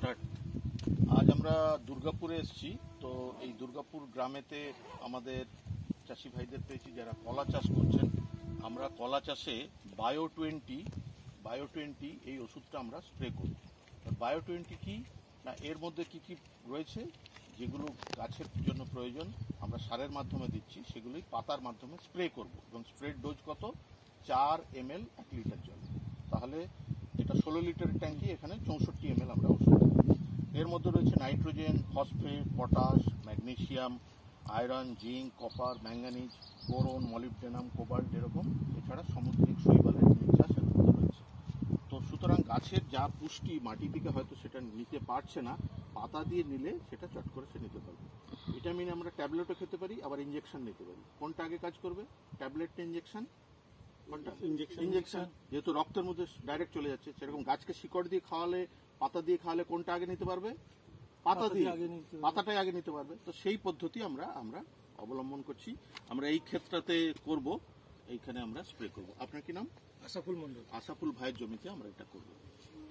Start. আজ আমরা দুর্গাপুরে এসেছি। তো এই দুর্গাপুর গ্রামেতে আমাদের চাষি ভাইদের পেয়েছি যারা কলা চাষ করছেন। আমরা কলা চাষে বায়ো-20 এই ওষুধটা আমরা স্প্রে করি। বায়ো-20 কি না, এর মধ্যে কি কি রয়েছে যেগুলো গাছের জন্য প্রয়োজন আমরা সারের মাধ্যমে দিচ্ছি, সেগুলোই পাতার মাধ্যমে স্প্রে করব। এবং স্প্রের ডোজ কত? 4 ml 1 লিটার জল। তাহলে এটা 16 লিটারের ট্যাঙ্কি, এখানে 64 ml আমরা ওষুধ দেব। এর মধ্যে রয়েছে nitrogen, phosphate, potash, magnesium, iron, zinc, copper, manganese, boron, molybdenum, cobalt, এরকম। এছাড়া সামুদ্রিক শৈবালের নির্যাস এর মধ্যে রয়েছে। তো সুতরাং গাছের যা পুষ্টি মাটি থেকে হয়তো সেটা নিতে পারছে না, পাতা দিয়ে নিলে সেটা চট করে সে নিতে পারবে। ভিটামিন আমরা ট্যাবলেটও খেতে পারি, আবার ইঞ্জেকশন নিতে পারি। কোনটা আগে কাজ করবে, ট্যাবলেট না ইঞ্জেকশন? ইঞ্জেকশন, যেহেতু রক্তের মধ্যে ডাইরেক্ট চলে যাচ্ছে। সেরকম গাছকে শিকড় দিয়ে খাওয়ালে, পাতা দিয়ে খাওয়ালে কোনটা আগে নিতে পারবে? পাতাটাই আগে নিতে পারবে। তো সেই পদ্ধতি আমরা অবলম্বন করছি। আমরা এই ক্ষেত্রতে করব, এইখানে আমরা স্প্রে করব। আপনার কি নাম? আশাফুল মন্ডল। আশাফুল ভাইয়ের জমিতে আমরা এটা করব।